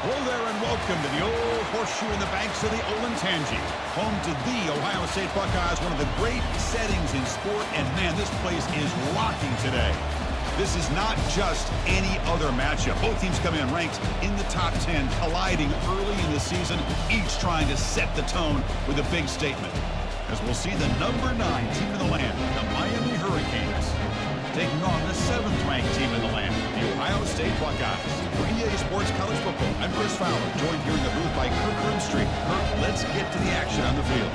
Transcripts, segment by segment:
Hello there and welcome to the old horseshoe in the banks of the Olentangy, home to the Ohio State Buckeyes, one of the great settings in sport, and man, this place is rocking today. This is not just any other matchup. Both teams come in ranked in the top 10, colliding early in the season, each trying to set the tone with a big statement. As we'll see the number 9 team in the land, the Miami Hurricanes, taking on the 7th-ranked team in the land, the Ohio State Buckeyes. For EA Sports College Football, I'm Chris Fowler, joined here in the booth by Kirk Grimstreet. Kirk, let's get to the action on the field.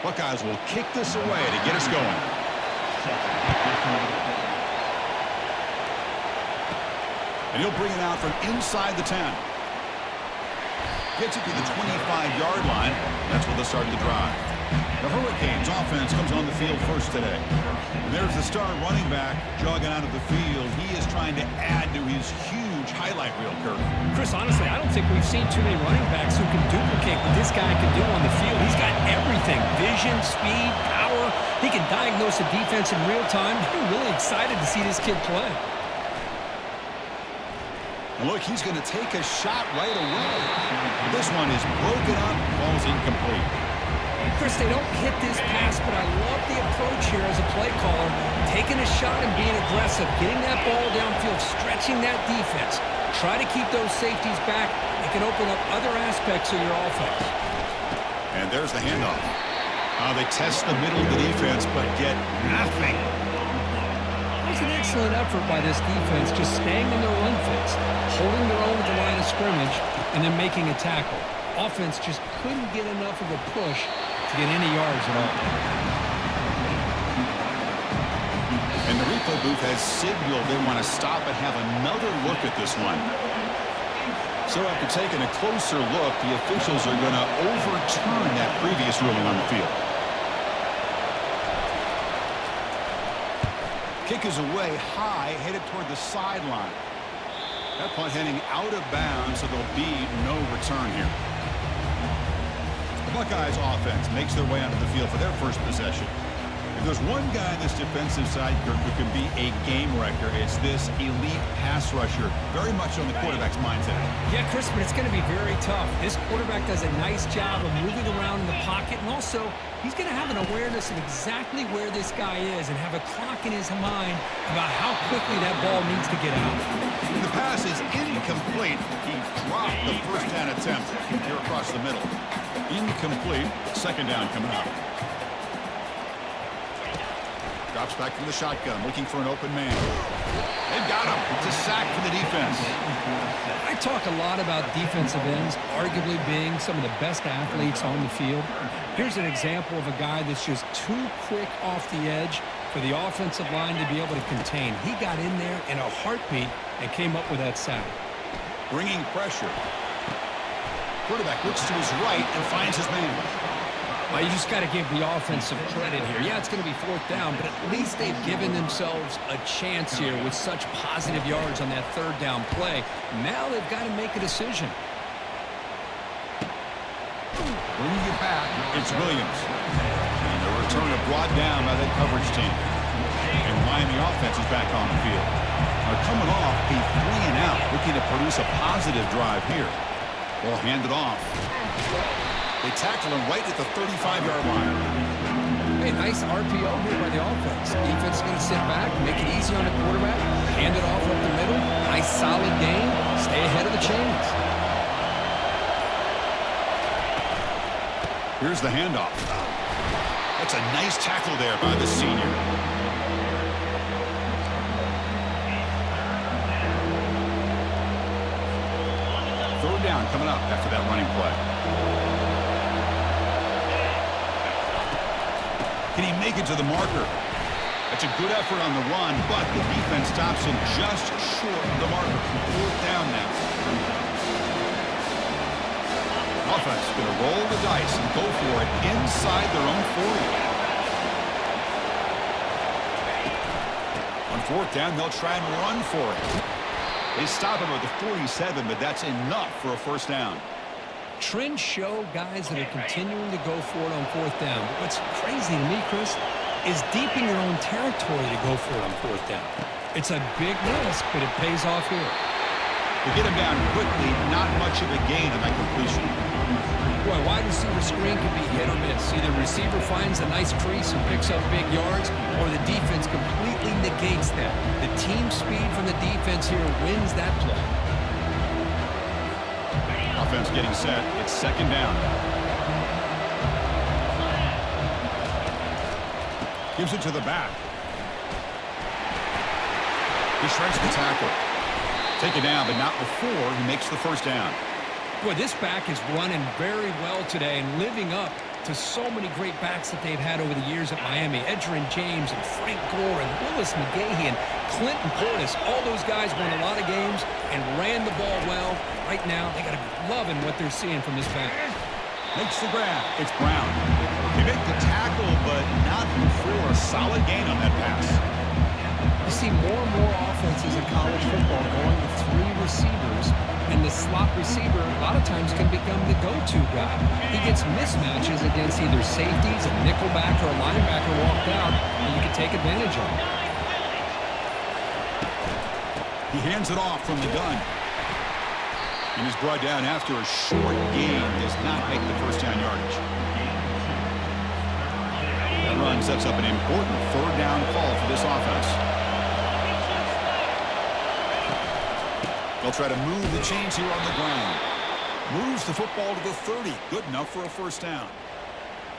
Buckeyes will kick this away to get us going. And he'll bring it out from inside the 10. Gets it to the 25-yard line. That's where they'll start the drive. The Hurricanes offense comes on the field first today. And there's the star running back jogging out of the field. He is trying to add to his huge highlight reel, Kirk. Chris, honestly, I don't think we've seen too many running backs who can duplicate what this guy can do on the field. He's got everything: vision, speed, power. He can diagnose a defense in real time. I'm really excited to see this kid play. And look, he's going to take a shot right away. This one is broken up, falls incomplete. Chris, they don't hit this pass, but I love the approach here as a play caller. Taking a shot and being aggressive, getting that ball downfield, stretching that defense. Try to keep those safeties back. It can open up other aspects of your offense. And there's the handoff. They test the middle of the defense, but get nothing. It was an excellent effort by this defense, just staying in their run fence, holding their own at the line of scrimmage, and then making a tackle. Offense just couldn't get enough of a push to get any yards at all. And the replay booth has signaled they want to stop and have another look at this one. So after taking a closer look, the officials are going to overturn that previous ruling on the field. Kick is away high, headed toward the sideline. That punt heading out of bounds, so there'll be no return here. The Buckeyes offense makes their way onto the field for their first possession. If there's one guy on this defensive side, Kirk, who can be a game wrecker, it's this elite pass rusher, very much on the quarterback's mindset. Yeah, Chris, but it's going to be very tough. This quarterback does a nice job of moving around in the pocket, and also he's going to have an awareness of exactly where this guy is and have a clock in his mind about how quickly that ball needs to get out. The pass is incomplete. He dropped the first down attempt here across the middle. Incomplete. Second down coming up. Drops back from the shotgun, looking for an open man. They've got him. It's a sack for the defense. I talk a lot about defensive ends, arguably being some of the best athletes on the field. Here's an example of a guy that's just too quick off the edge for the offensive line to be able to contain. He got in there in a heartbeat and came up with that sack. Bringing pressure. Quarterback looks to his right and finds his man. Well, you just got to give the offensive credit here. Yeah, it's going to be fourth down, but at least they've given themselves a chance here with such positive yards on that third down play. Now they've got to make a decision. Bringing it back, it's Williams. And the return is brought down by that coverage team. And Miami offense is back on the field. Coming off a 3-and-out, looking to produce a positive drive here. Ball handed off. They tackle him right at the 35-yard line. Hey, nice RPO here by the offense. Defense is going to sit back, make it easy on the quarterback, hand it off up the middle. Nice solid game. Stay ahead of the chains. Here's the handoff. That's a nice tackle there by the senior. Third down coming up after that running play. Can he make it to the marker? That's a good effort on the run, but the defense stops him just short of the marker. Fourth down now. Offense going to roll the dice and go for it inside their own 40. On fourth down, they'll try and run for it. They stop him at the 47, but that's enough for a first down. Trends show guys that are continuing to go for it on fourth down. What's crazy to me, Chris, is deep in your own territory to go for it on fourth down. It's a big risk, but it pays off here. To get him down quickly, not much of a gain on that completion. Boy, wide receiver screen can be hit or miss. Either receiver finds a nice crease and picks up big yards, or the defense completely negates that. The team speed from the defense here wins that play. Offense getting set. It's second down. Gives it to the back. He shreds the tackle. Take it down, but not before he makes the first down. Boy, this back is running very well today and living up to so many great backs that they've had over the years at Miami. Edgerrin James and Frank Gore and Willis McGahee and Clinton Portis. All those guys won a lot of games and ran the ball well. Right now, they got to be loving what they're seeing from this back. Makes the grab. It's Brown. They make the tackle, but not before a solid gain on that pass. You see more and more offenses in college football going with three receivers, and the slot receiver a lot of times can become the go-to guy. He gets mismatches against either safeties, a nickelback, or a linebacker walked out, and you can take advantage of it. He hands it off from the gun. And is brought down after a short gain. Does not make the first down yardage. That run sets up an important third down call for this offense. They'll try to move the chains here on the ground. Moves the football to the 30. Good enough for a first down.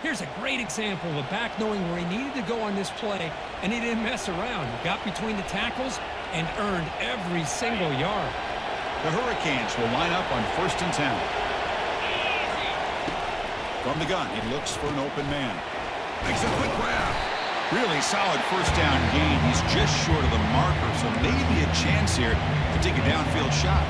Here's a great example of a back knowing where he needed to go on this play, and he didn't mess around. He got between the tackles and earned every single yard. The Hurricanes will line up on 1st and 10. From the gun, he looks for an open man. Makes a quick grab. Really solid first down gain. He's just short of the marker, so maybe a chance here to take a downfield shot.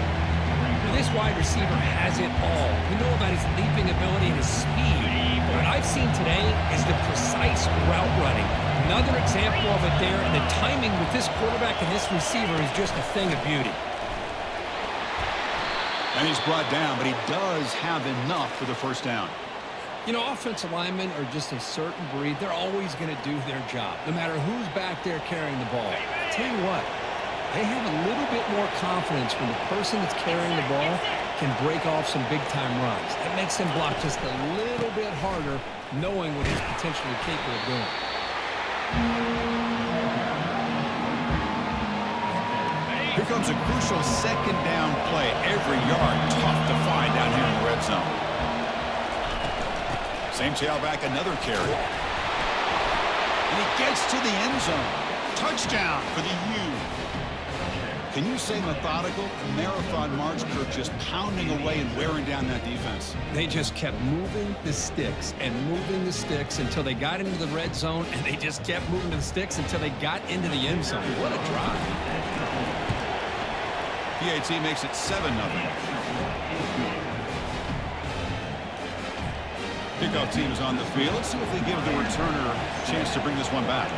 This wide receiver has it all. We know about his leaping ability and his speed. But what I've seen today is the precise route running. Another example of it there, and the timing with this quarterback and this receiver is just a thing of beauty. And he's brought down, but he does have enough for the first down. You know, offensive linemen are just a certain breed. They're always going to do their job, no matter who's back there carrying the ball. I'll tell you what, they have a little bit more confidence when the person that's carrying the ball can break off some big-time runs. That makes them block just a little bit harder, knowing what he's potentially capable of doing. Here comes a crucial second down play. Every yard tough to find down here in the red zone. Same tailback, another carry. And he gets to the end zone. Touchdown for the U. Can you say methodical? A marathon march, Kirk, just pounding away and wearing down that defense. They just kept moving the sticks and moving the sticks until they got into the red zone, and they just kept moving the sticks until they got into the end zone. What a drive. PAT makes it 7-0. Kickoff team is on the field. Let's see if they give the returner a chance to bring this one back.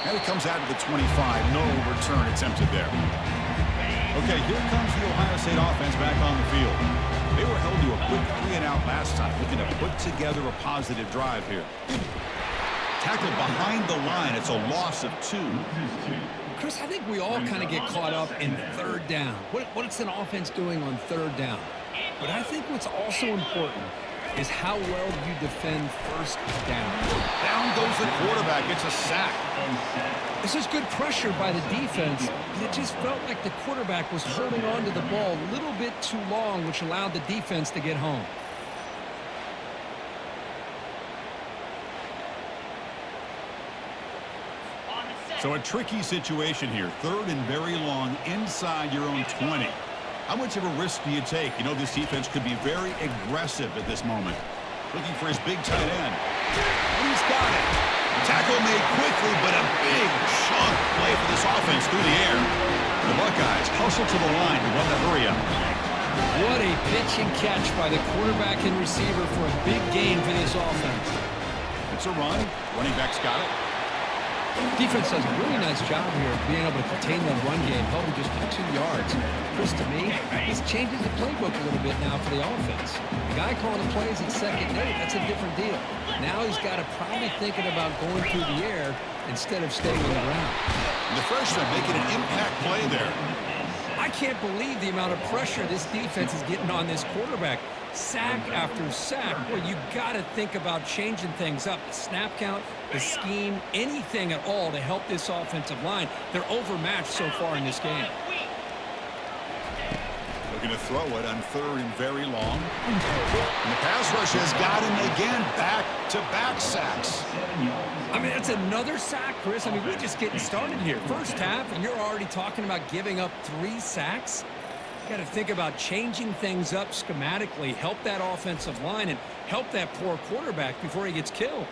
And it comes out of the 25. No return attempted there. Okay, here comes the Ohio State offense back on the field. They were held to a quick 3-and-out last time, looking to put together a positive drive here. Tackled behind the line. It's a loss of 2. Chris, I think we all kind of get caught up in third down. What's an offense doing on third down? But I think what's also important is how well you defend first down. Down goes the quarterback. It's a sack. This is good pressure by the defense, but it just felt like the quarterback was holding on to the ball a little bit too long, which allowed the defense to get home. So a tricky situation here. Third and very long inside your own 20. How much of a risk do you take? You know, this defense could be very aggressive at this moment. Looking for his big tight end. And he's got it. Tackle made quickly, but a big chunk play for this offense through the air. The Buckeyes hustle to the line to run the hurry up. What a pitch and catch by the quarterback and receiver for a big gain for this offense. It's a run. Running back's got it. Defense does a really nice job here of being able to contain that run game, held him just to 2 yards. Chris, to me, this changes the playbook a little bit now for the offense. The guy calling the plays at second day, that's a different deal. Now he's got to probably thinking about going through the air instead of staying on the ground. The freshman making an impact play there. I can't believe the amount of pressure this defense is getting on this quarterback. Sack after sack. Well, you got to think about changing things up. The snap count, the scheme, anything at all to help this offensive line. They're overmatched so far in this game. Looking to throw it on third and very long. And the pass rush has got him again. Back-to-back sacks. I mean, that's another sack, Chris. I mean, we're just getting started here. First half, and you're already talking about giving up 3 sacks. Got to think about changing things up schematically, help that offensive line, and help that poor quarterback before he gets killed.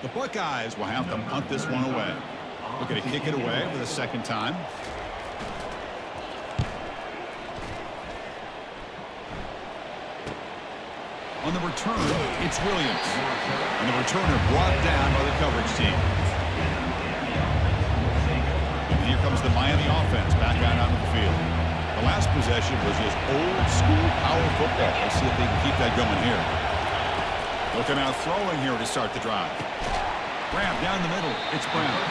The Buckeyes will have to punt this one away. Looking to kick it away for the second time. On the return, it's Williams. And the returner brought down by the coverage team. And here comes the Miami offense back out onto the field. The last possession was just old-school power football. Let's see if they can keep that going here. Looking out throwing here to start the drive. Grab down the middle. It's Brown.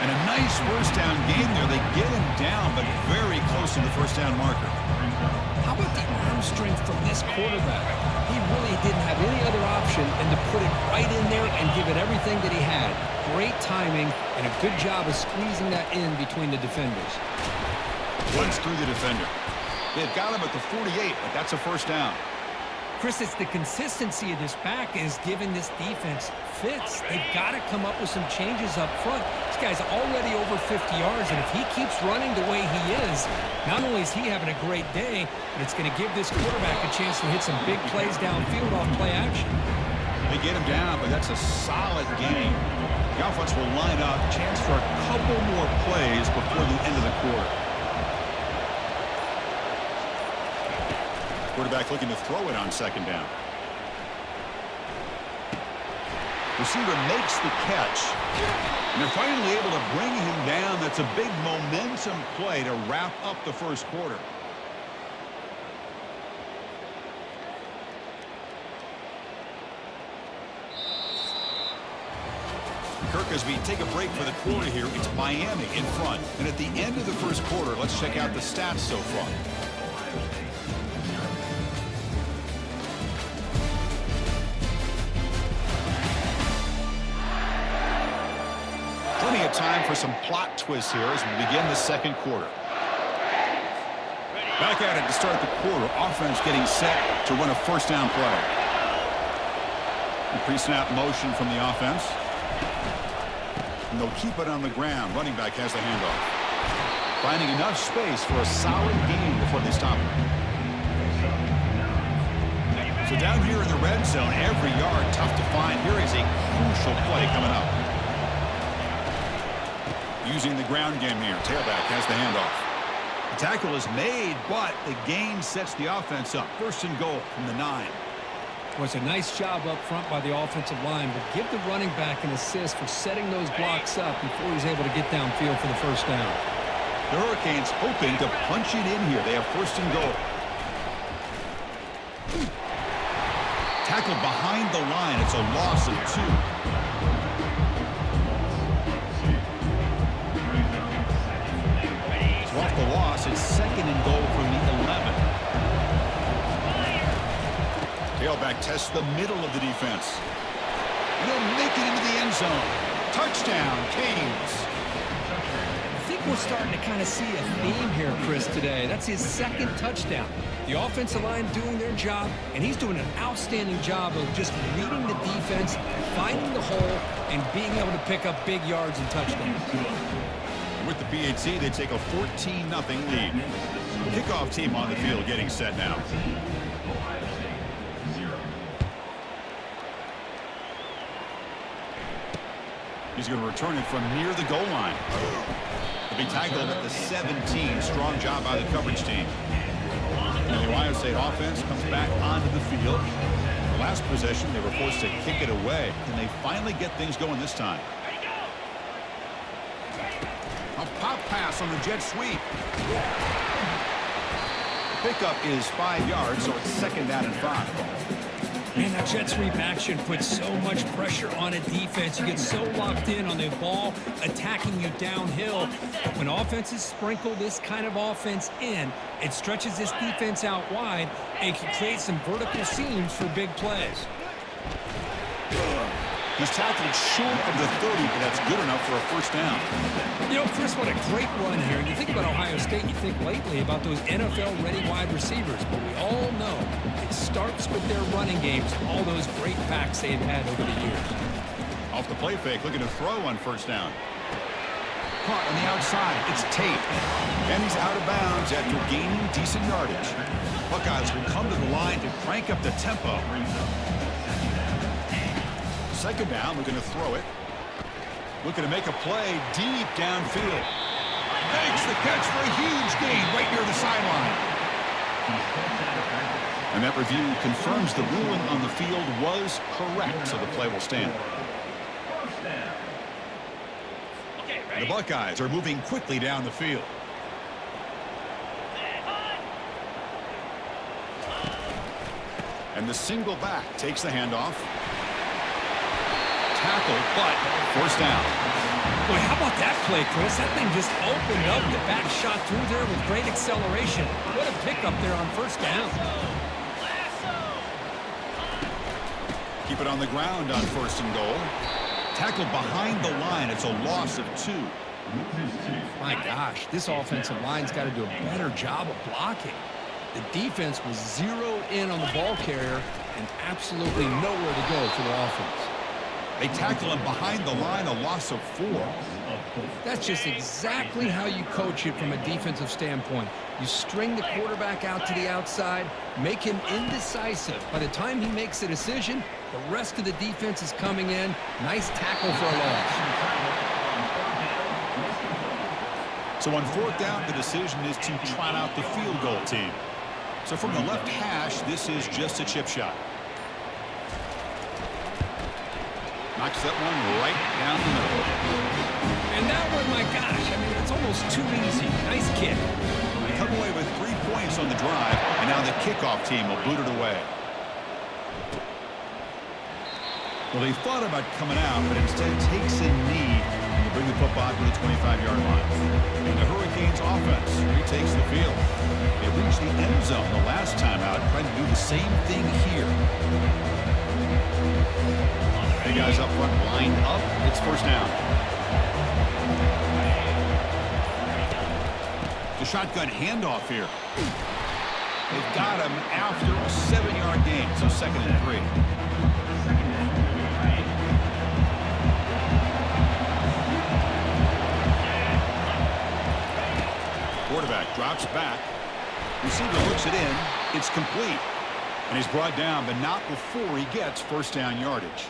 And a nice first down game there. They get him down, but very close to the first down marker. How about the arm strength from this quarterback? He really didn't have any other option than to put it right in there and give it everything that he had. Great timing and a good job of squeezing that in between the defenders. Runs through the defender. They've got him at the 48, but that's a first down. Chris, it's the consistency of this back is giving this defense fits. They've got to come up with some changes up front. This guy's already over 50 yards, and if he keeps running the way he is, not only is he having a great day, but it's going to give this quarterback a chance to hit some big plays downfield off play action. They get him down, but that's a solid game. The offense will line up. Chance for a couple more plays before the end of the quarter. Quarterback looking to throw it on second down. Receiver makes the catch. And they're finally able to bring him down. That's a big momentum play to wrap up the first quarter. Kirk, as we take a break for the quarter here, it's Miami in front. And at the end of the first quarter, let's check out the stats so far. Plenty of time for some plot twists here as we begin the second quarter. Back at it to start the quarter. Offense getting set to run a first down play. Pre-snap motion from the offense. And they'll keep it on the ground. Running back has the handoff. Finding enough space for a solid gain before they stop it. So down here in the red zone, every yard tough to find. Here is a crucial play coming up. Using the ground game here. Tailback has the handoff. The tackle is made, but the gain sets the offense up. First and goal from the 9. Well, it's a nice job up front by the offensive line, but give the running back an assist for setting those blocks up before he's able to get downfield for the first down. The Hurricanes hoping to punch it in here. They have first and goal. Tackled behind the line. It's a loss of 2. Off the loss, it's second and goal from the 11. Tailback tests the middle of the defense. And he'll make it into the end zone. Touchdown, Canes. I think we're starting to kind of see a theme here, Chris, today. That's his second touchdown. The offensive line doing their job, and he's doing an outstanding job of just reading the defense, finding the hole, and being able to pick up big yards and touchdowns. With the PAT, they take a 14-0 lead. Kickoff team on the field getting set now. He's going to return it from near the goal line. He'll be tackled at the 17. Strong job by the coverage team. And the Ohio State offense comes back onto the field. The last possession, they were forced to kick it away. Can they finally get things going this time? A pop pass on the jet sweep. Pickup is 5 yards, so it's 2nd down and 5. Man, that jet sweep action puts so much pressure on a defense. You get so locked in on the ball attacking you downhill. When offenses sprinkle this kind of offense in, it stretches this defense out wide and can create some vertical seams for big plays. He's tackled short of the 30, but that's good enough for a 1st down. You know, Chris, what a great run here. You think about Ohio State, you think lately about those NFL-ready wide receivers, but we all know it starts with their running games, all those great backs they've had over the years. Off the play fake, looking to throw on 1st down. Caught on the outside, it's Tate. And he's out of bounds after gaining decent yardage. Buckeyes will come to the line to crank up the tempo. 2nd down, looking to throw it. Looking to make a play deep downfield. Makes the catch for a huge gain right near the sideline. And that review confirms the ruling on the field was correct, so the play will stand. The Buckeyes are moving quickly down the field. And the single back takes the handoff. Tackled, but 1st down. Boy, how about that play, Chris? That thing just opened up. The back shot through there with great acceleration. What a pickup there on 1st down. Keep it on the ground on 1st and goal. Tackled behind the line. It's a loss of 2. My gosh, this offensive line's got to do a better job of blocking. The defense was zeroed in on the ball carrier and absolutely nowhere to go for the offense. They tackle him behind the line, a loss of 4. That's just exactly how you coach it from a defensive standpoint. You string the quarterback out to the outside, make him indecisive. By the time he makes a decision, the rest of the defense is coming in. Nice tackle for a loss. So on 4th down, the decision is to trot out the field goal team. So from the left hash, this is just a chip shot. Knocks that one right down the middle. And that one, my gosh, I mean, it's almost too easy. Nice kick. They come away with 3 points on the drive, and now the kickoff team will boot it away. Well, they thought about coming out, but instead takes a knee to bring the football to the 25-yard line. And the Hurricanes offense retakes the field. They reached the end zone the last time out, trying to do the same thing here. The guys up front lined up. It's 1st down. The shotgun handoff here. They've got him after a 7-yard gain, so 2nd and 3. Quarterback drops back. Receiver looks it in. It's complete. And he's brought down, but not before he gets 1st down yardage.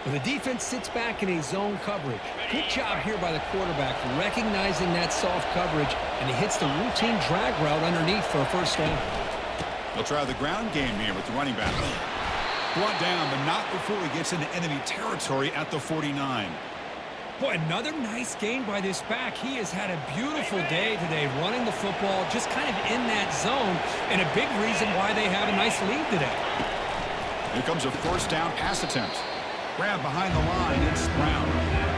Well, the defense sits back in a zone coverage. Good job here by the quarterback, recognizing that soft coverage, and he hits the routine drag route underneath for a 1st down. They'll try the ground game here with the running back. Brought down, but not before he gets into enemy territory at the 49. Boy, another nice gain by this back. He has had a beautiful day today running the football, just kind of in that zone, and a big reason why they have a nice lead today. Here comes a 1st down pass attempt. Grab behind the line, it's Brown.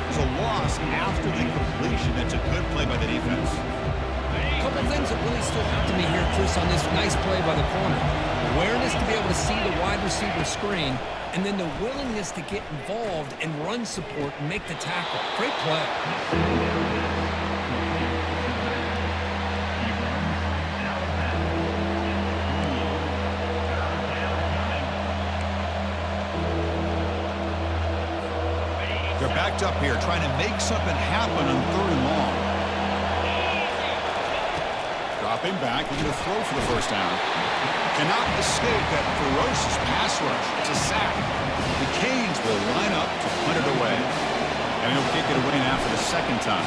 There's a loss after the completion. That's a good play by the defense. A couple things that really stood out to me here, Chris, on this nice play by the corner. Awareness to be able to see the wide receiver screen, and then the willingness to get involved and run support and make the tackle. Great play. They're backed up here, trying to make something happen on 3rd and long. Dropping back, looking to throw for the 1st down. Cannot escape that ferocious pass rush. It's a sack. The Canes will line up to punt it away. And he'll kick it away now for the 2nd time.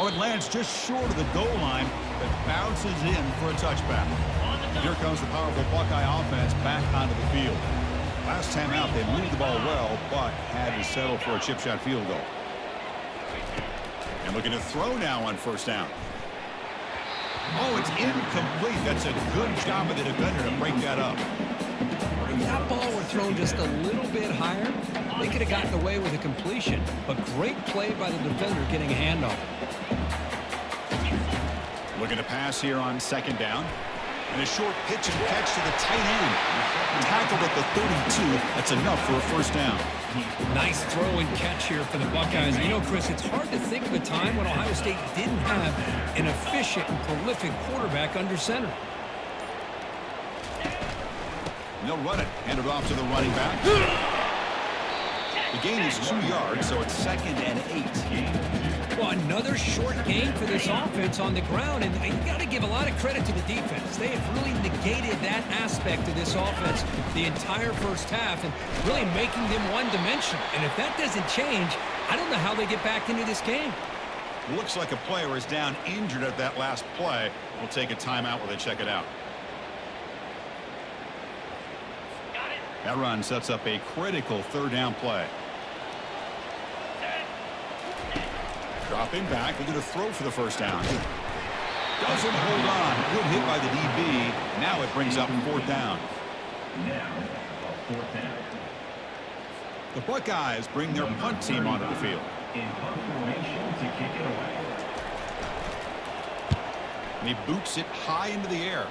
Oh, it lands just short of the goal line, but bounces in for a touchback. Here comes the powerful Buckeye offense back onto the field. Last time out, they moved the ball well, but had to settle for a chip shot field goal. And looking to throw now on first down. Oh, it's incomplete. That's a good job of the defender to break that up. If that ball were thrown just a little bit higher, they could have gotten away with a completion. But great play by the defender getting a handoff. Looking to pass here on second down. And a short pitch and catch to the tight end. Tackled at the 32. That's enough for a first down. Nice throw and catch here for the Buckeyes. You know, Chris, it's hard to think of a time when Ohio State didn't have an efficient and prolific quarterback under center. And they'll run it. Hand it off to the running back. The gain is 2 yards, so it's 2nd and 8. Well, another short gain for this offense on the ground, and you got to give a lot of credit to the defense. They have really negated that aspect of this offense the entire first half and really making them one-dimensional. And if that doesn't change, I don't know how they get back into this game. Looks like a player is down injured at that last play. We'll take a timeout while they check it out. That run sets up a critical third down play. Dropping back, looking to throw for the first down. Doesn't hold on. Good hit by the DB. Now it brings up fourth down. The Buckeyes bring their punt team onto the field. And he boots it high into the air.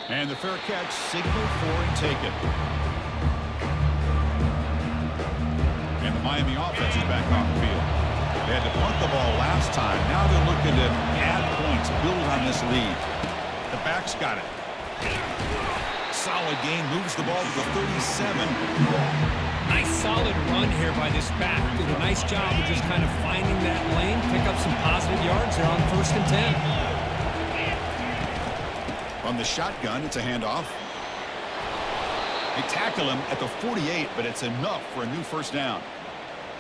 And the fair catch signaled for and taken. And the Miami offense is back on the field. They had to punt the ball last time. Now they're looking to add points, build on this lead. The back's got it. Solid gain, moves the ball to the 37. Nice solid run here by this back. Did a nice job of just kind of finding that lane, pick up some positive yards there on 1st and 10. From the shotgun, it's a handoff. They tackle him at the 48, but it's enough for a new first down.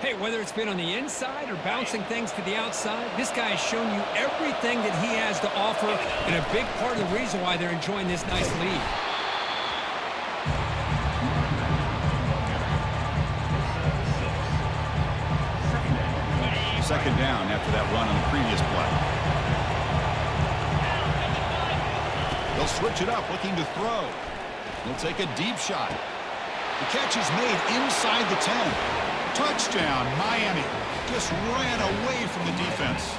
Hey, whether it's been on the inside or bouncing things to the outside, this guy has shown you everything that he has to offer, and a big part of the reason why they're enjoying this nice lead. Second down after that run on the previous play. They'll switch it up, looking to throw. They'll take a deep shot. The catch is made inside the 10. Touchdown, Miami. Just ran away from the defense.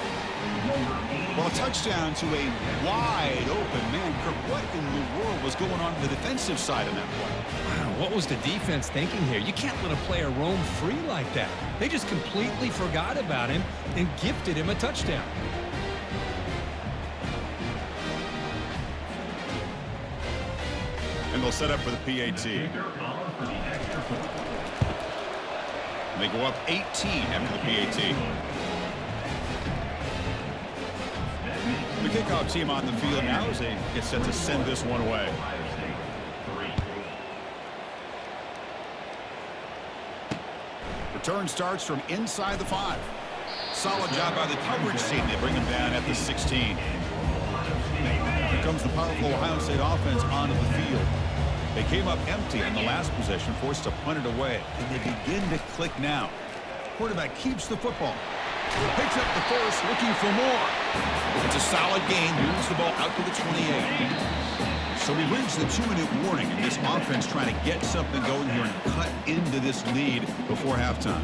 Well, a touchdown to a wide open man. Kirk, what in the world was going on the defensive side of that play? Wow, what was the defense thinking here? You can't let a player roam free like that. They just completely forgot about him and gifted him a touchdown. And they'll set up for the PAT. They go up 18 after the PAT. The kickoff team on the field now as they get set to send this one away. Return starts from inside the 5. Solid job by the coverage team. They bring him down at the 16. Here comes the powerful Ohio State offense onto the field. They came up empty in the last possession, forced to punt it away. And they begin to click now. Quarterback keeps the football. Picks up the first, looking for more. It's a solid gain, moves the ball out to the 28. So we reach the 2-minute warning, and this offense trying to get something going here and cut into this lead before halftime.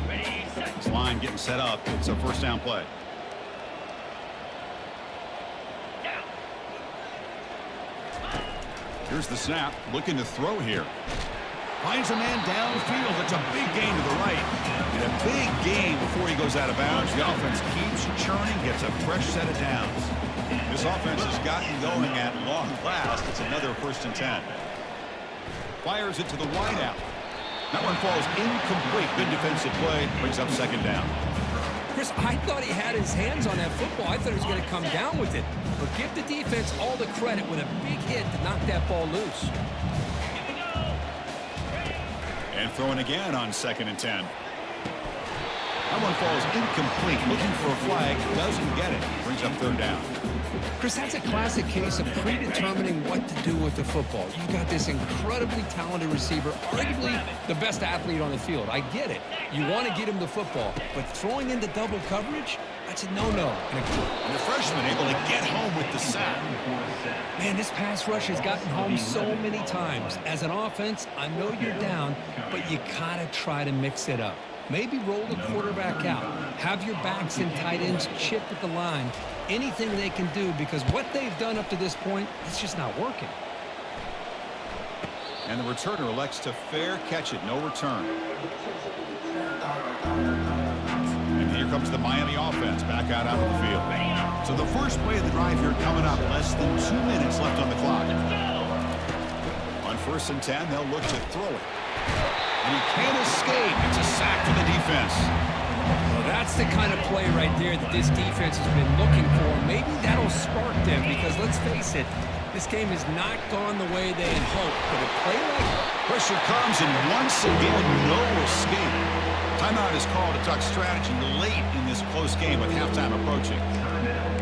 This line getting set up. It's a first down play. Here's the snap, looking to throw here. Finds a man downfield. It's a big gain to the right. And a big gain before he goes out of bounds. The offense keeps churning, gets a fresh set of downs. This offense has gotten going at long last. It's another 1st and 10. Fires it to the wideout. That one falls incomplete. Good defensive play. Brings up 2nd down. Chris, I thought he had his hands on that football. I thought he was going to come down with it. But give the defense all the credit with a big hit to knock that ball loose. And throwing again on 2nd and 10. Now one falls incomplete, looking for a flag, doesn't get it. Brings up third down. Chris, that's a classic case of predetermining what to do with the football. You've got this incredibly talented receiver, arguably the best athlete on the field. I get it. You want to get him the football, but throwing into double coverage, that's a no-no. And the freshman able to get home with the sack. Man, this pass rush has gotten home so many times. As an offense, I know you're down, but you gotta try to mix it up. Maybe roll the quarterback out. Have your backs and tight ends chip at the line. Anything they can do, because what they've done up to this point, it's just not working. And the returner elects to fair catch it, no return. And here comes the Miami offense back out onto the field. So the first play of the drive here coming up, less than 2 minutes left on the clock. On 1st and 10, they'll look to throw it. And he can't escape. It's a sack for the defense. Well, that's the kind of play right there that this defense has been looking for. Maybe that'll spark them, because let's face it, this game has not gone the way they had hoped. But a play like pressure comes, and once again, no escape. Timeout is called to talk strategy late in this close game with halftime approaching.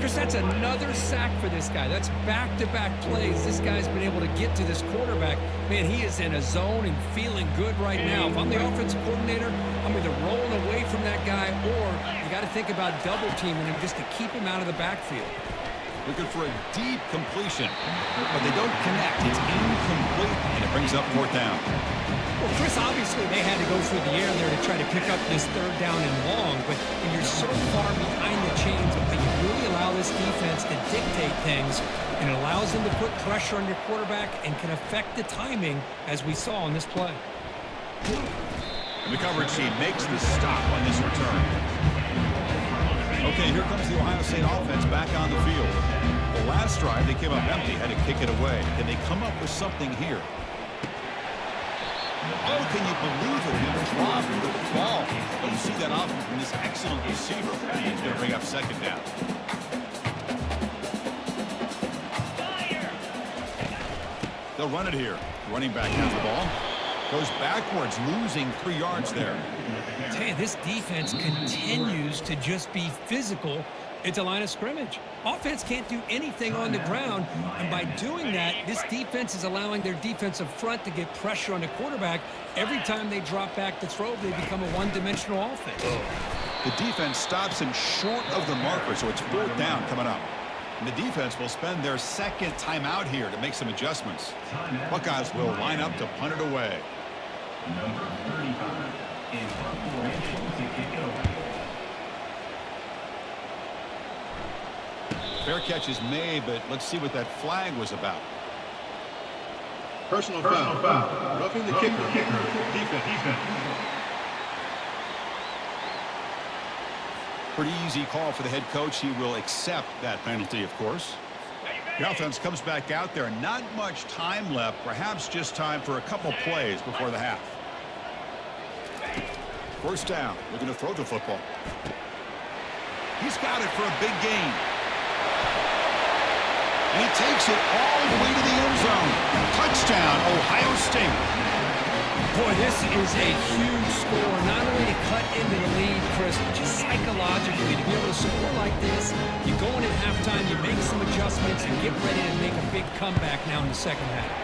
Chris, that's another sack for this guy. That's back-to-back plays. This guy's been able to get to this quarterback. Man, he is in a zone and feeling good right now. If I'm the offensive coordinator, I'm either rolling away from that guy, or you got to think about double-teaming him just to keep him out of the backfield. Looking for a deep completion, but they don't connect. It's incomplete, and it brings up 4th down. Well, Chris, obviously they had to go through the air there to try to pick up this 3rd down and long, but when you're so far behind the chains, you really allow this defense to dictate things, and it allows them to put pressure on your quarterback and can affect the timing, as we saw on this play. And the coverage team makes the stop on this return. Okay, here comes the Ohio State offense back on the field. The last drive, they came up empty, had to kick it away. Can they come up with something here? Oh, can you believe it? He dropped the ball. Don't see that often from this excellent receiver. He's going to bring up 2nd down. They'll run it here. Running back has the ball. Goes backwards, losing 3 yards there. Hey, this defense continues to just be physical at the line of scrimmage. Offense can't do anything on the ground, and by doing that, this defense is allowing their defensive front to get pressure on the quarterback. Every time they drop back to throw, they become a one-dimensional offense. The defense stops him short of the marker, so it's 4th down coming up. And the defense will spend their 2nd timeout here to make some adjustments. Buckeyes will line up to punt it away. Number 35 is to kick it away. Fair catch is made, but let's see what that flag was about. Personal foul. Roughing the kicker. Defense. Pretty easy call for the head coach. He will accept that penalty, of course. The offense comes back out there. Not much time left. Perhaps just time for a couple plays before the half. 1st down. Looking to throw the football. He's got it for a big gain. And he takes it all the way to the end zone. Touchdown, Ohio State. Boy, this is a huge score. Not only to cut into the lead, Chris, but just psychologically to be able to score like this. You go in at halftime, you make some adjustments, and get ready to make a big comeback now in the 2nd half.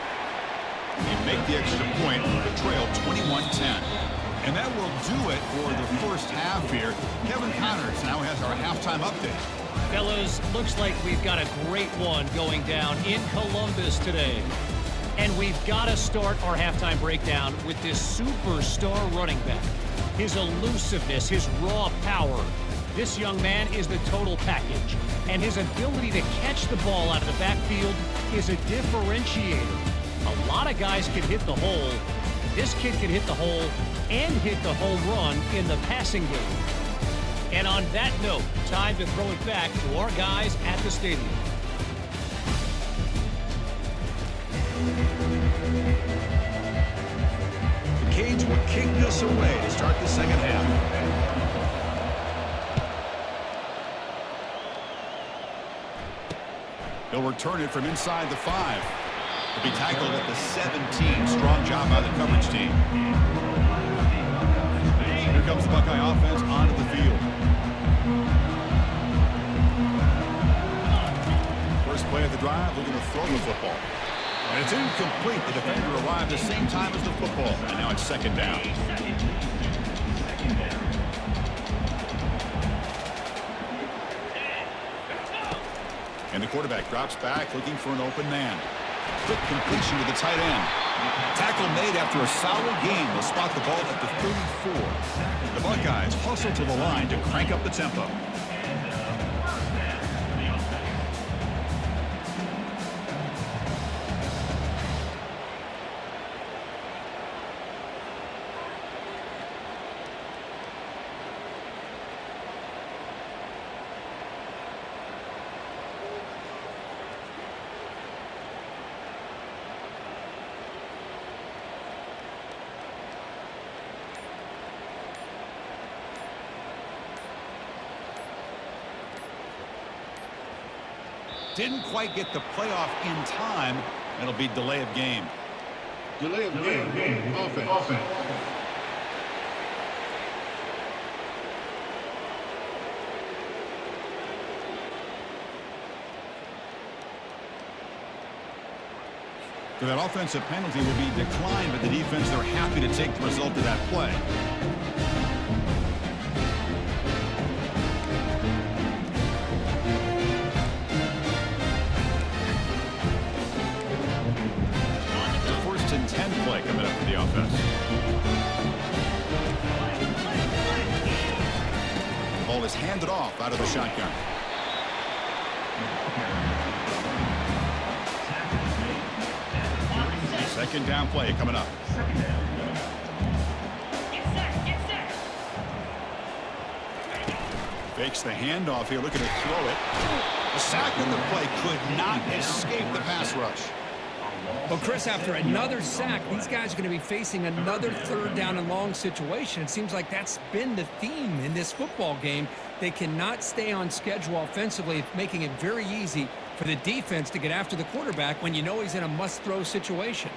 You make the extra point, the trail 21-10. And that will do it for the 1st half here. Kevin Connors now has our halftime update. Fellas, looks like we've got a great one going down in Columbus today. And we've got to start our halftime breakdown with this superstar running back. His elusiveness, his raw power. This young man is the total package. And his ability to catch the ball out of the backfield is a differentiator. A lot of guys can hit the hole. This kid can hit the hole and hit the home run in the passing game. And on that note, time to throw it back to our guys at the stadium. The Canes will kick this away to start the 2nd half. He'll return it from inside the 5. He'll be tackled at the 17. Strong job by the coverage team. comes the Buckeye offense onto the field. First play of the drive, looking to throw the football. And it's incomplete. The defender arrived the same time as the football. And now it's second down. And the quarterback drops back, looking for an open man. Quick completion to the tight end. Tackle made after a solid gain. They'll spot the ball at the 34. The Buckeyes hustle to the line to crank up the tempo. Didn't quite get the playoff in time. It'll be delay of game. Delay of game. Offense. So that offensive penalty will be declined by the defense. They're happy to take the result of that play. Play coming up for the offense. The ball is handed off out of the shotgun. Second down play coming up. Fakes the handoff here, looking to throw it. The sack on the play could not escape the pass rush. Well, Chris, after another sack, these guys are going to be facing another third down and long situation. It seems like that's been the theme in this football game. They cannot stay on schedule offensively, making it very easy for the defense to get after the quarterback when you know he's in a must-throw situation.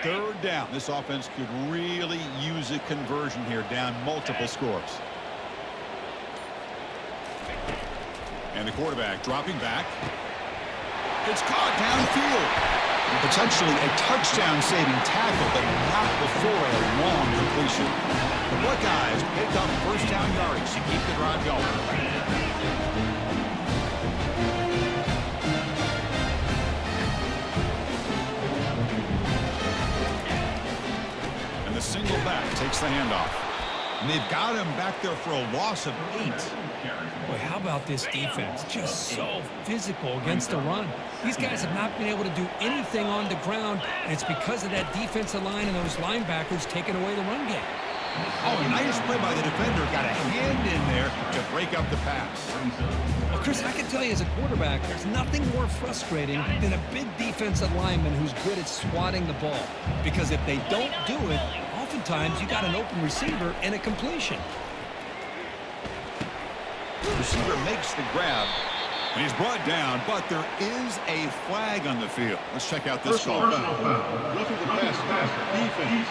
Third down. This offense could really use a conversion here, down multiple scores. And the quarterback dropping back. It's caught downfield. Potentially a touchdown-saving tackle, but not before a long completion. The Buckeyes pick up first down yardage to keep the drive going. And the single back takes the handoff. And they've got him back there for a loss of 8. Boy, how about this defense? Just so physical against the run. These guys have not been able to do anything on the ground, and it's because of that defensive line and those linebackers taking away the run game. Oh, a nice play by the defender. Got a hand in there to break up the pass. Well, Chris, I can tell you as a quarterback, there's nothing more frustrating than a big defensive lineman who's good at swatting the ball. Because if they don't do it, oftentimes you got an open receiver and a completion. The receiver makes the grab, and he's brought down, but there is a flag on the field. Let's check out this call. Roughing the pass. Defense.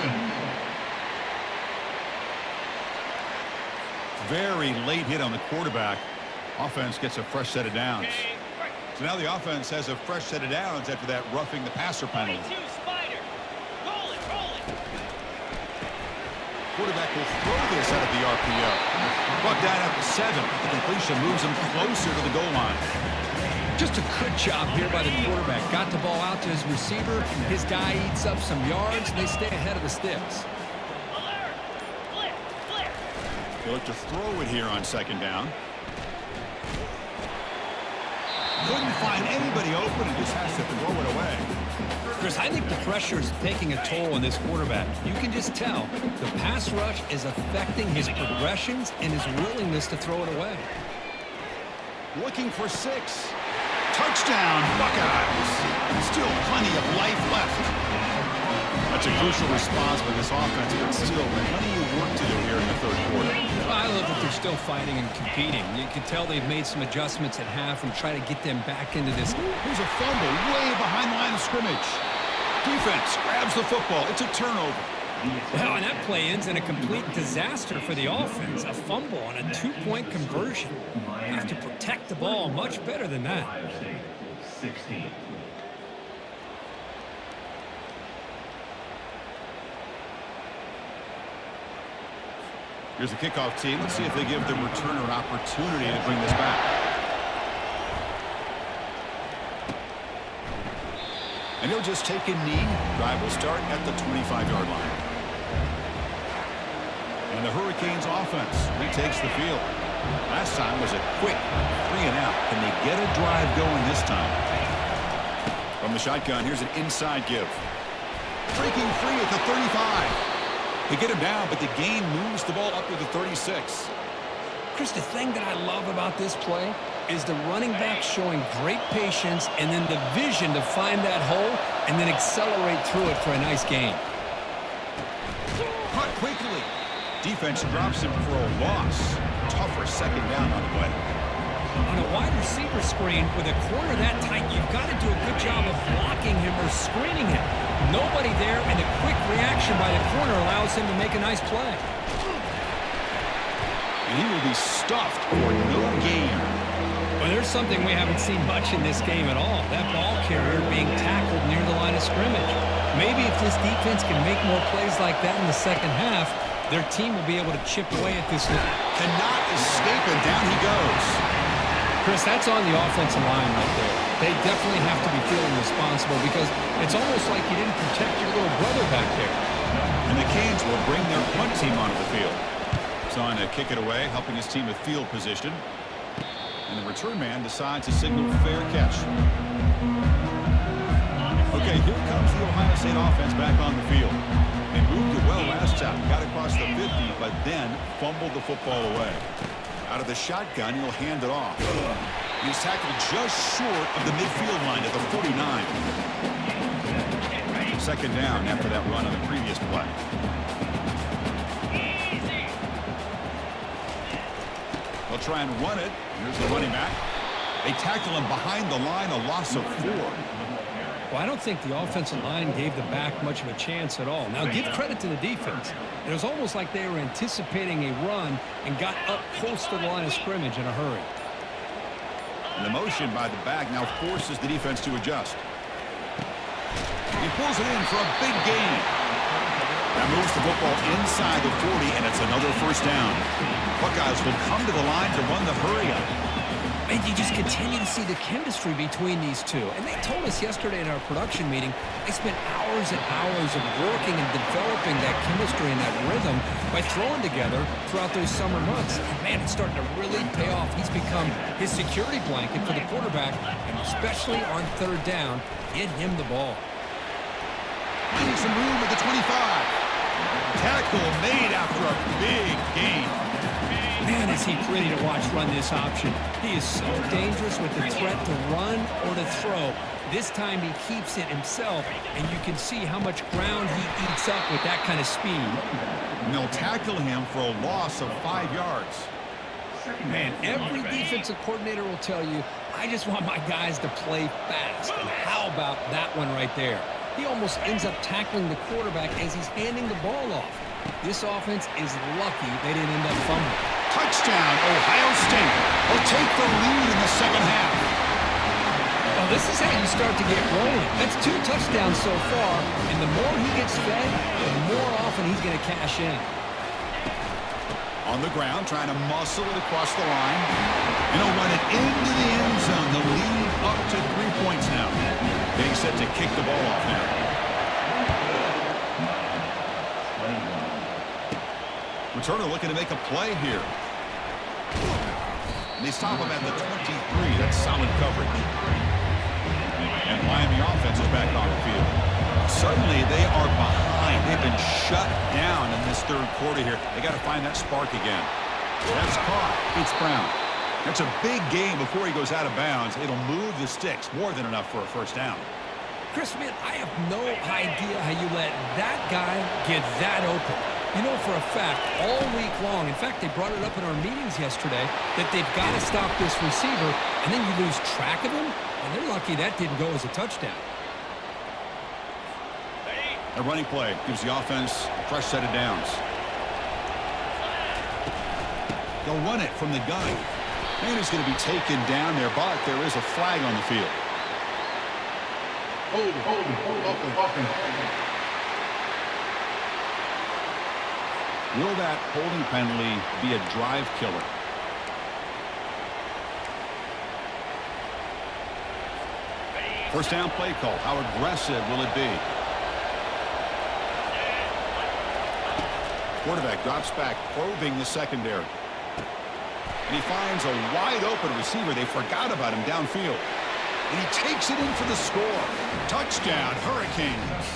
Very late hit on the quarterback. Offense gets a fresh set of downs. So now the offense has a fresh set of downs after that roughing the passer penalty. Quarterback will throw this out of the RPO. Buck down at the 7. The completion moves him closer to the goal line. Just a good job here by the quarterback. Got the ball out to his receiver. His guy eats up some yards. They stay ahead of the sticks. They look to throw it here on second down. Couldn't find anybody open and just has to throw it away. Chris, I think the pressure is taking a toll on this quarterback. You can just tell the pass rush is affecting his progressions and his willingness to throw it away. Looking for 6. Touchdown, Buckeyes. Still plenty of life left. That's a crucial response by this offense, but still plenty of work to do here in the third quarter. Well, I love that they're still fighting and competing. You can tell they've made some adjustments at half and try to get them back into this. Here's a fumble way behind the line of scrimmage. Defense grabs the football. It's a turnover. Well, and that play ends in a complete disaster for the offense. A fumble on a two-point conversion. You have to protect the ball much better than that. 16. Here's the kickoff team. Let's see if they give the returner an opportunity to bring this back. And he'll just take a knee. Drive will start at the 25-yard line. And the Hurricanes offense retakes the field. Last time was a quick 3 and out. Can they get a drive going this time? From the shotgun, here's an inside give. Breaking free at the 35. They get him down, but the gain moves the ball up to the 36. Chris, the thing that I love about this play is the running back showing great patience and then the vision to find that hole and then accelerate through it for a nice gain. Caught quickly. Defense drops him for a loss. Tougher second down on the way. On a wide receiver screen with a corner that tight, you've got to do a good job of blocking him or screening him. Nobody there, and the quick reaction by the corner allows him to make a nice play. And he will be stuffed for no gain. Well, there's something we haven't seen much in this game at all. That ball carrier being tackled near the line of scrimmage. Maybe if this defense can make more plays like that in the second half, their team will be able to chip away at this. Cannot escape, and down he goes. Chris, that's on the offensive line right there. They definitely have to be feeling responsible because it's almost like you didn't protect your little brother back there. And the Canes will bring their punt team onto the field. He's on to kick it away, helping his team with field position. And the return man decides to signal fair catch. Okay, here comes the Ohio State offense back on the field. They moved it well last time, got across the 50, but then fumbled the football away. Out of the shotgun, he'll hand it off. He's tackled just short of the midfield line at the 49. Second down after that run on the previous play. They'll try and run it. Here's the running back. They tackle him behind the line, a loss of 4. Well, I don't think the offensive line gave the back much of a chance at all. Now, give credit to the defense. It was almost like they were anticipating a run and got up close to the line of scrimmage in a hurry. And the motion by the back now forces the defense to adjust. He pulls it in for a big gain. That moves the football inside the 40, and it's another first down. Buckeyes will come to the line to run the hurry up. And you just continue to see the chemistry between these two. And they told us yesterday in our production meeting, they spent hours and hours of working and developing that chemistry and that rhythm by throwing together throughout those summer months. And man, it's starting to really pay off. He's become his security blanket for the quarterback, and especially on third down, get him the ball. Finding some room at the 25. Tackle made after a big gain. Man, is he pretty to watch run this option. He is so dangerous with the threat to run or to throw. This time he keeps it himself, and you can see how much ground he eats up with that kind of speed. And they'll tackle him for a loss of 5 yards. Man, every defensive coordinator will tell you, I just want my guys to play fast. And how about that one right there? He almost ends up tackling the quarterback as he's handing the ball off. This offense is lucky they didn't end up fumbling. Touchdown, Ohio State will take the lead in the second half. Well, this is how you start to get rolling. That's 2 touchdowns so far, and the more he gets fed, the more often he's going to cash in. On the ground, trying to muscle it across the line. And he'll run it into the end zone. The lead up to 3 points now. Being set to kick the ball off now. Returner looking to make a play here. And they stop him at the 23. That's solid coverage. And Miami offense is back on the field. Suddenly they are behind. They've been shut down in this third quarter here. They got to find that spark again. That's caught. It's Brown. That's a big game before he goes out of bounds. It'll move the sticks. More than enough for a first down. Chris, man, I have no idea how you let that guy get that open. You know for a fact, all week long, in fact, they brought it up in our meetings yesterday, that they've got to stop this receiver, and then you lose track of him, and they're lucky that didn't go as a touchdown. A running play gives the offense a fresh set of downs. They'll run it from the gun. And he's going to be taken down there, but there is a flag on the field. Hold, offense. Will that holding penalty be a drive killer? First down play call. How aggressive will it be? Quarterback drops back, probing the secondary. And he finds a wide-open receiver. They forgot about him downfield. And he takes it in for the score. Touchdown, Hurricanes.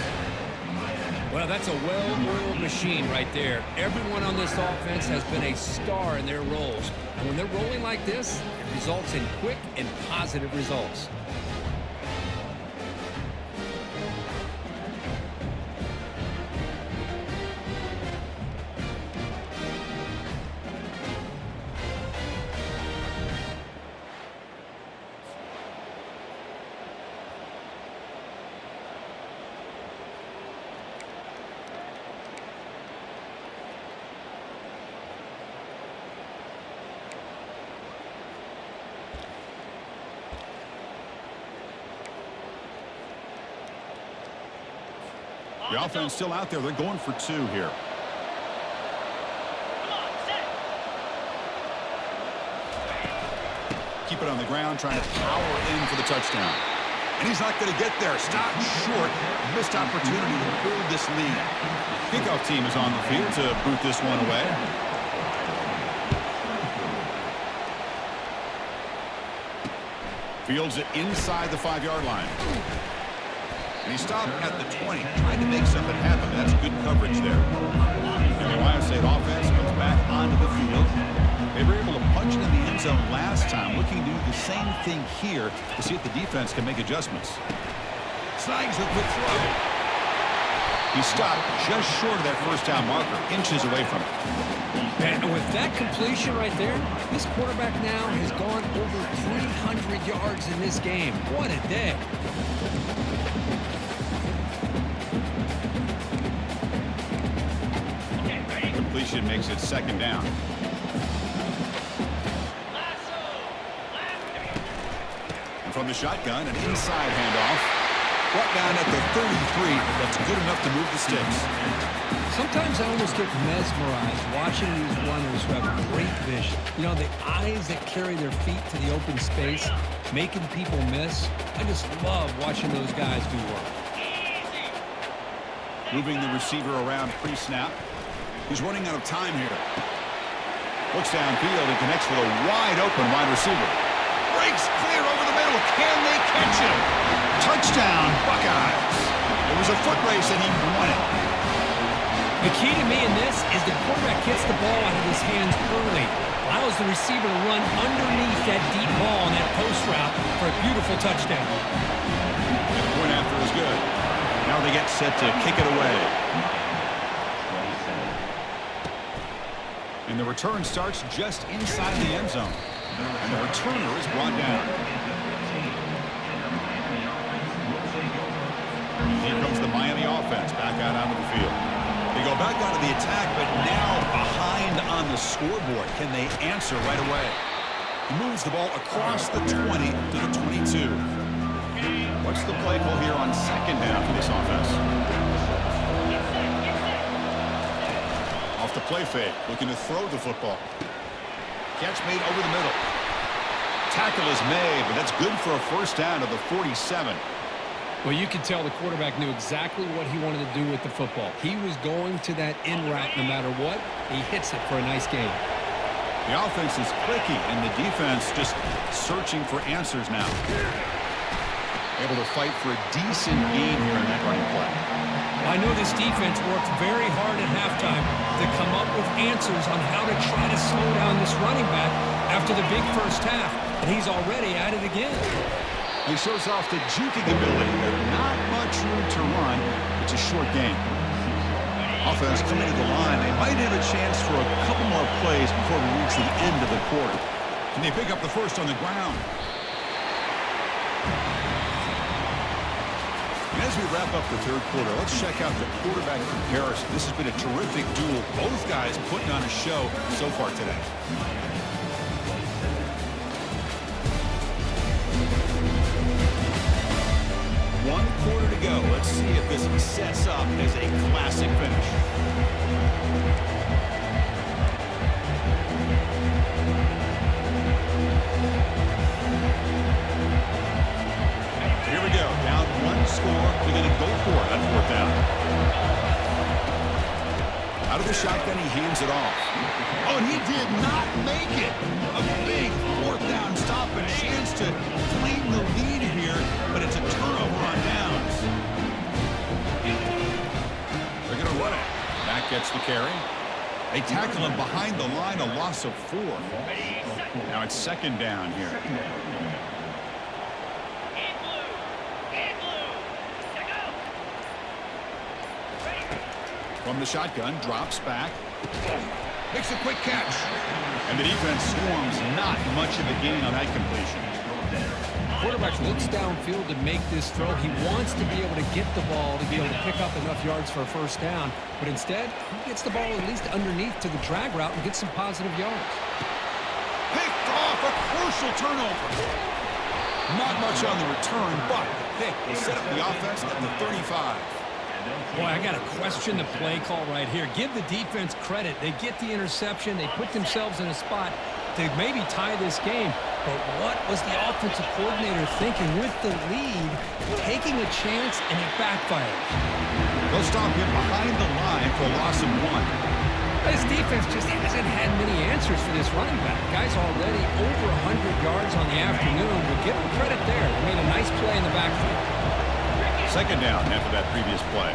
Well, that's a well-oiled machine right there. Everyone on this offense has been a star in their roles. And when they're rolling like this, it results in quick and positive results. The offense still out there. They're going for two here. Keep it on the ground, trying to power in for the touchdown. And he's not going to get there. Stopped short. Missed opportunity to build this lead. Kickoff team is on the field to boot this one away. Fields it inside the 5-yard line. And he stopped at the 20, trying to make something happen. That's good coverage there. And the Ohio State offense comes back onto the field. They were able to punch it in the end zone last time, looking to do the same thing here to see if the defense can make adjustments. Snags the quick throw. He stopped just short of that first down marker, inches away from it. And with that completion right there, this quarterback now has gone over 300 yards in this game. What a day. Completion makes it second down. And from the shotgun, an inside handoff. Brought down at the 33. That's good enough to move the sticks. Sometimes I almost get mesmerized watching these runners who have great vision. You know, the eyes that carry their feet to the open space, making people miss. I just love watching those guys do work. Moving the receiver around pre-snap. He's running out of time here. Looks downfield and connects with a wide-open wide receiver. Breaks clear over the middle. Can they catch him? Touchdown, Buckeyes. It was a foot race, and he won it. The key to me in this is the quarterback gets the ball out of his hands early, allows the receiver to run underneath that deep ball on that post route for a beautiful touchdown. And the point after is good. Now they get set to kick it away. And the return starts just inside the end zone. And the returner is brought down. Here comes the Miami offense back out onto the field. They go back onto the attack, but now behind on the scoreboard. Can they answer right away? He moves the ball across the 20 to the 22. What's the play call here on second down for this offense? Off the play fake, looking to throw the football. Catch made over the middle. Tackle is made, but that's good for a first down to the 47. Well, you can tell the quarterback knew exactly what he wanted to do with the football. He was going to that in route no matter what. He hits it for a nice gain. The offense is clicky, and the defense just searching for answers now. Able to fight for a decent gain here in that running play. I know this defense worked very hard at halftime to come up with answers on how to try to slow down this running back after the big first half, and he's already at it again. He shows off the juking ability, but not much room to run. It's a short game. Offense coming to the line. They might have a chance for a couple more plays before we reach the end of the quarter. Can they pick up the first on the ground? And as we wrap up the third quarter, let's check out the quarterback comparison. This has been a terrific duel. Both guys putting on a show so far today. One quarter to go. Let's see if this sets up as a classic finish. Here we go. Down one score. We're going to go for it on fourth down. Out of the shotgun, he hands it off. Oh, and he did not make it. A big fourth down stop, and a chance to claim the lead here, but it's a turnover on downs. They're going to run it. Back gets the carry. They tackle him behind the line, a loss of 4. Now it's second down here. From the shotgun, drops back. Makes a quick catch. And the defense swarms, not much of a gain on that completion. Quarterback looks downfield to make this throw. He wants to be able to get the ball to be able to pick up enough yards for a first down. But instead, he gets the ball at least underneath to the drag route and gets some positive yards. Picked off, a crucial turnover. Not much on the return, but the pick will set up the offense at the 35. Boy, I got to question the play call right here. Give the defense credit. They get the interception. They put themselves in a spot to maybe tie this game. But what was the offensive coordinator thinking with the lead, taking a chance, and it backfired? They'll stop him behind the line for a loss of 1. This defense just hasn't had many answers for this running back. Guy's already over 100 yards on the afternoon. But give him credit there. They made a nice play in the backfield. Second down after that previous play.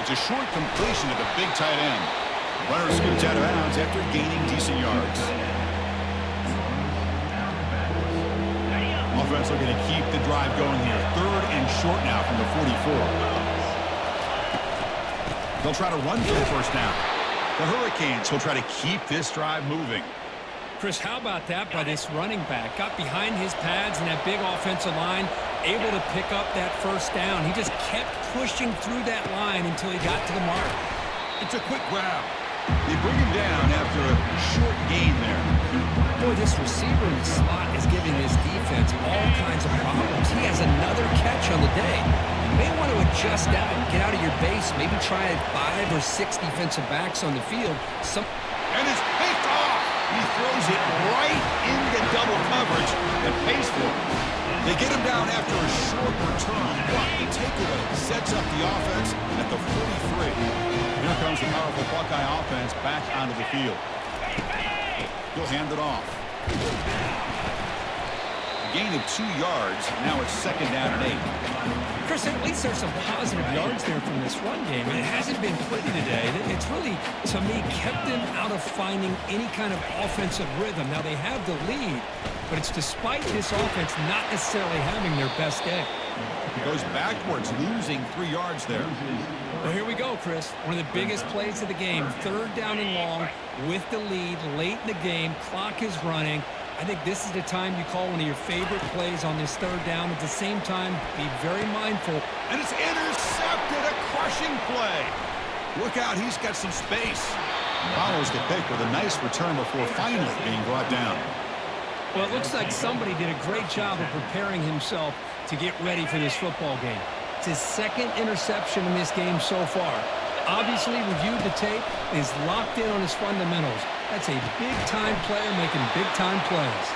It's a short completion to the big tight end. Runner scoots out of bounds after gaining decent yards. Offense looking to keep the drive going here. Third and short now from the 44. They'll try to run for the first down. The Hurricanes will try to keep this drive moving. Chris, how about that by this running back? Got behind his pads and that big offensive line, able to pick up that first down. He just kept pushing through that line until he got to the mark. It's a quick grab. They bring him down after a short gain there. Boy, this receiver in the slot is giving this defense all kinds of problems. He has another catch on the day. You may want to adjust out, get out of your base, maybe try 5 or 6 defensive backs on the field. And it's picked off. He throws it right into double coverage and pays for it. They get him down after a short return, but the takeaway sets up the offense at the 43. Here comes the powerful Buckeye offense back onto the field. He'll hand it off. A gain of 2 yards. Now it's second down and 8. Chris, at least there's some positive yards there from this run game. It hasn't been pretty today. It's really, to me, kept them out of finding any kind of offensive rhythm. Now, they have the lead, but it's despite this offense not necessarily having their best day. Goes backwards, losing 3 yards there. Well, here we go, Chris. One of the biggest plays of the game. Third down and long with the lead late in the game. Clock is running. I think this is the time you call one of your favorite plays on this third down. At the same time, be very mindful. And it's intercepted, a crushing play. Look out, he's got some space. Follows the pick with a nice return before finally being brought down. Well, it looks like somebody did a great job of preparing himself to get ready for this football game. It's his second interception in this game so far. Obviously reviewed the tape, is locked in on his fundamentals. That's a big-time player making big-time plays.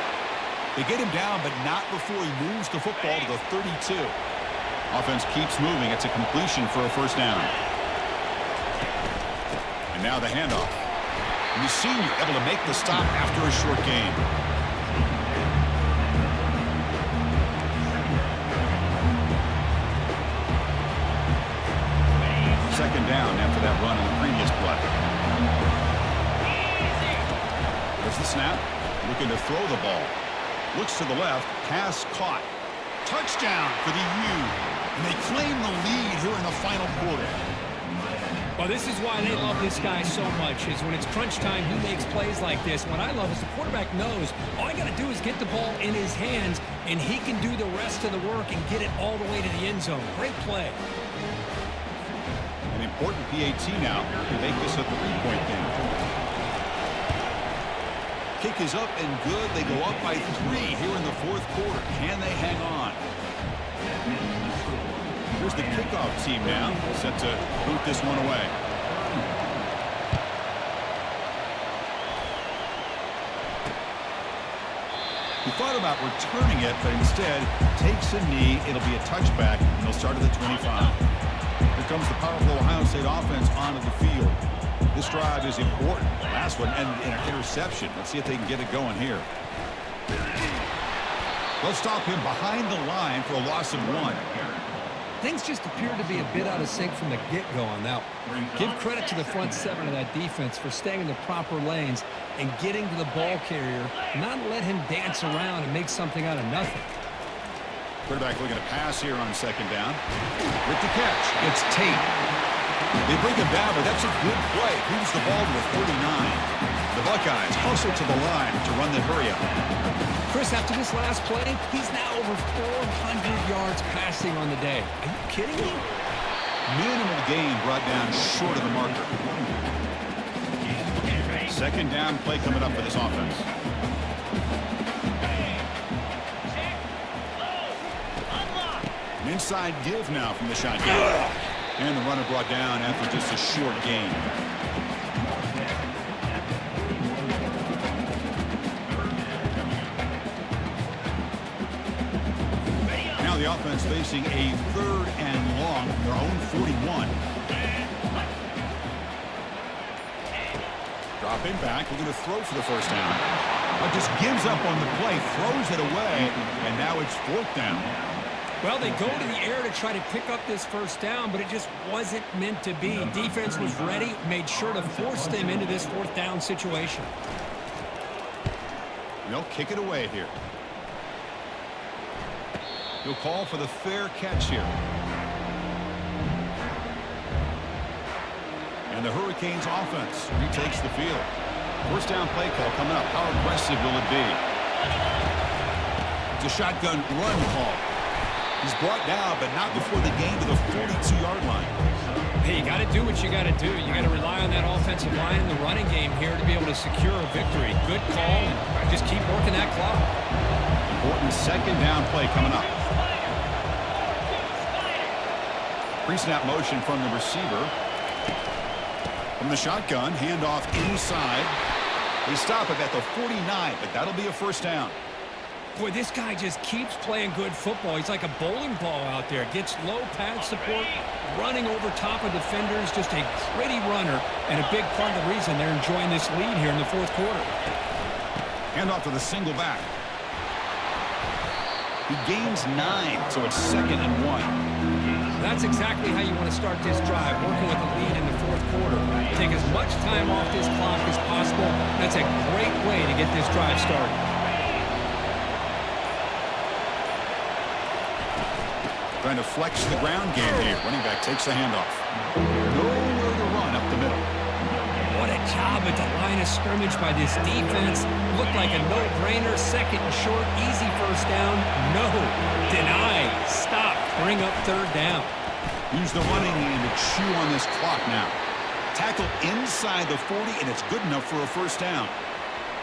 They get him down, but not before he moves the football to the 32. Offense keeps moving. It's a completion for a first down. And now the handoff. And the senior able to make the stop after a short gain. Second down after that run on the previous play. There's the snap. Looking to throw the ball. Looks to the left. Pass caught. Touchdown for the U. And they claim the lead here in the final quarter. Well, Oh, this is why they love this guy so much, is when it's crunch time, he makes plays like this. What I love is the quarterback knows all I got to do is get the ball in his hands, and he can do the rest of the work and get it all the way to the end zone. Great play. An important PAT now to make this a 3-point game. Kick is up and good. They go up by 3 here in the fourth quarter. Can they hang on? Here's the kickoff team now, set to boot this one away. He thought about returning it, but instead takes a knee. It'll be a touchback, and they'll start at the 25. Here comes the powerful Ohio State offense onto the field. This drive is important. Last one ended in an interception. Let's see if they can get it going here. They'll stop him behind the line for a loss of 1. Things just appear to be a bit out of sync from the get-go on that one. Give credit to the front 7 of that defense for staying in the proper lanes and getting to the ball carrier, not let him dance around and make something out of nothing. Quarterback looking to pass here on 2nd down. With the catch. It's Tate. They bring him down, but that's a good play. Moves the ball to the 49. The Buckeyes hustle to the line to run the hurry-up. Chris, after this last play, he's now over 400 yards passing on the day. Are you kidding me? Minimal gain brought down short of the marker. 2nd down play coming up for this offense. An inside give now from the shotgun. And the runner brought down after just a short gain. Now the offense facing a 3rd and long, their own 41. Dropping back, looking to throw for the 1st down. But just gives up on the play, throws it away, and now it's 4th down. Well, they go to the air to try to pick up this 1st down, but it just wasn't meant to be. Defense was ready, made sure to force them into this 4th down situation. They'll kick it away here. He'll call for the fair catch here. And the Hurricanes offense retakes the field. 1st down play call coming up. How aggressive will it be? It's a shotgun run call. He's brought down, but not before the gain to the 42-yard line. Hey, you got to do what you got to do. You got to rely on that offensive line in the running game here to be able to secure a victory. Good call, and just keep working that clock. Important 2nd down play coming up. Pre-snap motion from the receiver. From the shotgun, handoff inside. They stop it at the 49, but that'll be a 1st down. Boy, this guy just keeps playing good football. He's like a bowling ball out there. Gets low pad support, running over top of defenders. Just a gritty runner, and a big part of the reason they're enjoying this lead here in the 4th quarter. Handoff to the single back. He gains 9, so it's 2nd and 1. That's exactly how you want to start this drive, working with the lead in the 4th quarter. Take as much time off this clock as possible. That's a great way to get this drive started. Trying to flex the ground game here. Running back takes the handoff. Nowhere to run up the middle. What a job at the line of scrimmage by this defense. Looked like a no-brainer. 2nd and short. Easy 1st down. No. Deny. Stop. Bring up 3rd down. Use the running game to chew on this clock now. Tackle inside the 40, and it's good enough for a 1st down.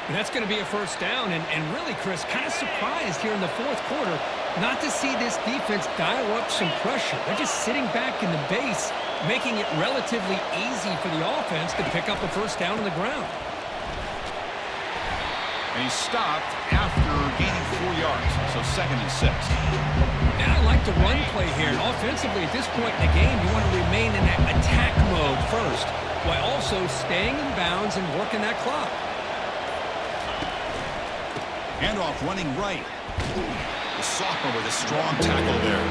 And that's going to be a 1st down. And really, Chris, kind of surprised here in the 4th quarter not to see this defense dial up some pressure. They're just sitting back in the base, making it relatively easy for the offense to pick up a 1st down on the ground. And he stopped after gaining 4 yards, so 2nd and 6. And I like the run play here. And offensively, at this point in the game, you want to remain in that attack mode first, while also staying in bounds and working that clock. Handoff running right. The sophomore with a strong tackle there.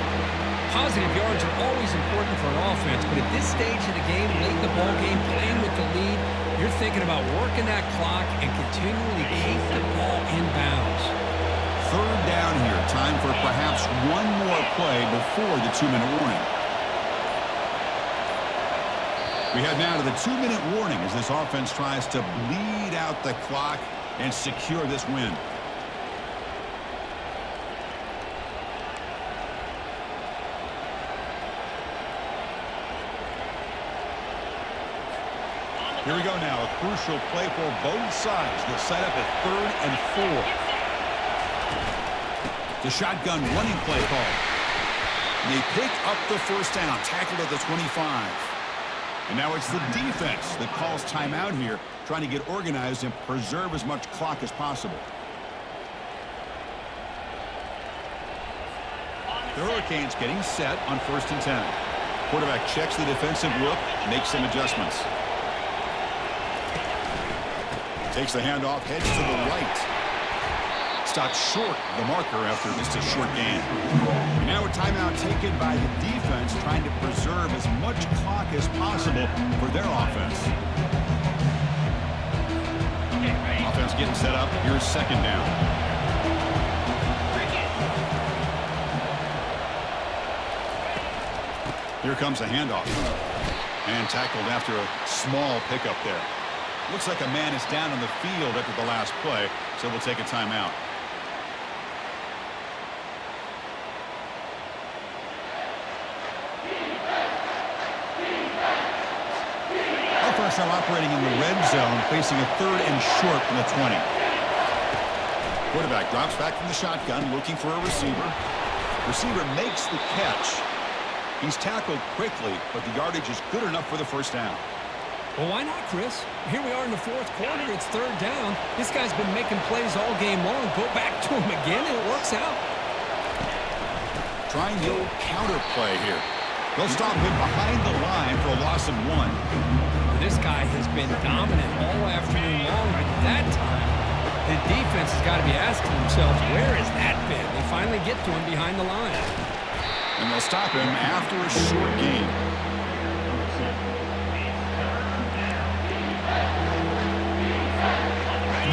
Positive yards are always important for an offense, but at this stage of the game, late in the ball game, playing with the lead, you're thinking about working that clock and continually keep the ball in bounds. 3rd down here. Time for perhaps one more play before the 2-minute warning. We head now to the 2-minute warning as this offense tries to bleed out the clock and secure this win. Here we go now, a crucial play for both sides. They'll set up at 3rd and 4. The shotgun running play call. They pick up the first down, tackled at the 25. And now it's the defense that calls timeout here, trying to get organized and preserve as much clock as possible. The Hurricanes getting set on 1st and 10. Quarterback checks the defensive look, makes some adjustments. Takes the handoff, heads to the right. Stopped short of the marker after just a short gain. Now a timeout taken by the defense, trying to preserve as much clock as possible for their offense. Offense getting set up. Here's 2nd down. Here comes a handoff. And tackled after a small pickup there. Looks like a man is down on the field after the last play, so we'll take a timeout. Offense now operating in the red zone, facing a 3rd and short from the 20. Quarterback drops back from the shotgun, looking for a receiver. Receiver makes the catch. He's tackled quickly, but the yardage is good enough for the first down. Well, why not, Chris? Here we are in the 4th quarter. It's 3rd down. This guy's been making plays all game long. Go back to him again, and it works out. Trying the old counter play here. They'll stop him behind the line for a loss of 1. This guy has been dominant all afternoon long, but that time, the defense has got to be asking themselves, where has that been? They finally get to him behind the line. And they'll stop him after a short gain.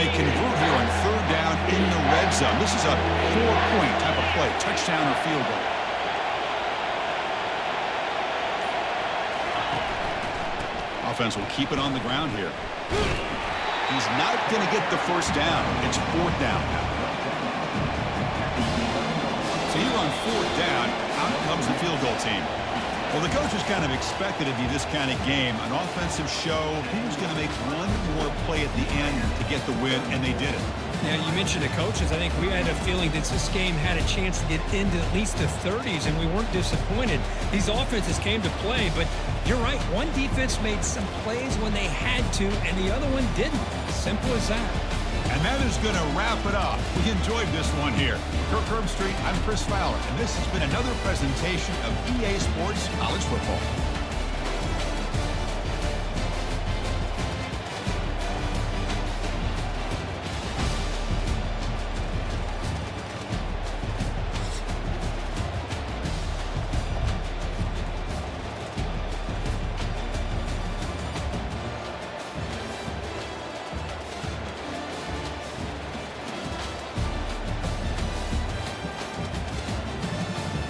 They convert here on 3rd down in the red zone. This is a 4-point type of play, touchdown or field goal. Offense will keep it on the ground here. He's not going to get the first down. It's 4th down. So here on 4th down, out comes the field goal team. Well, the coaches kind of expected it to be this kind of game, an offensive show. He was going to make one more play at the end to get the win, and they did it. Yeah, you mentioned the coaches. I think we had a feeling that this game had a chance to get into at least the 30s, and we weren't disappointed. These offenses came to play, but you're right. One defense made some plays when they had to, and the other one didn't. Simple as that. And that is going to wrap it up. We enjoyed this one here. Kirk Herbstreit, I'm Chris Fowler, and this has been another presentation of EA Sports College Football.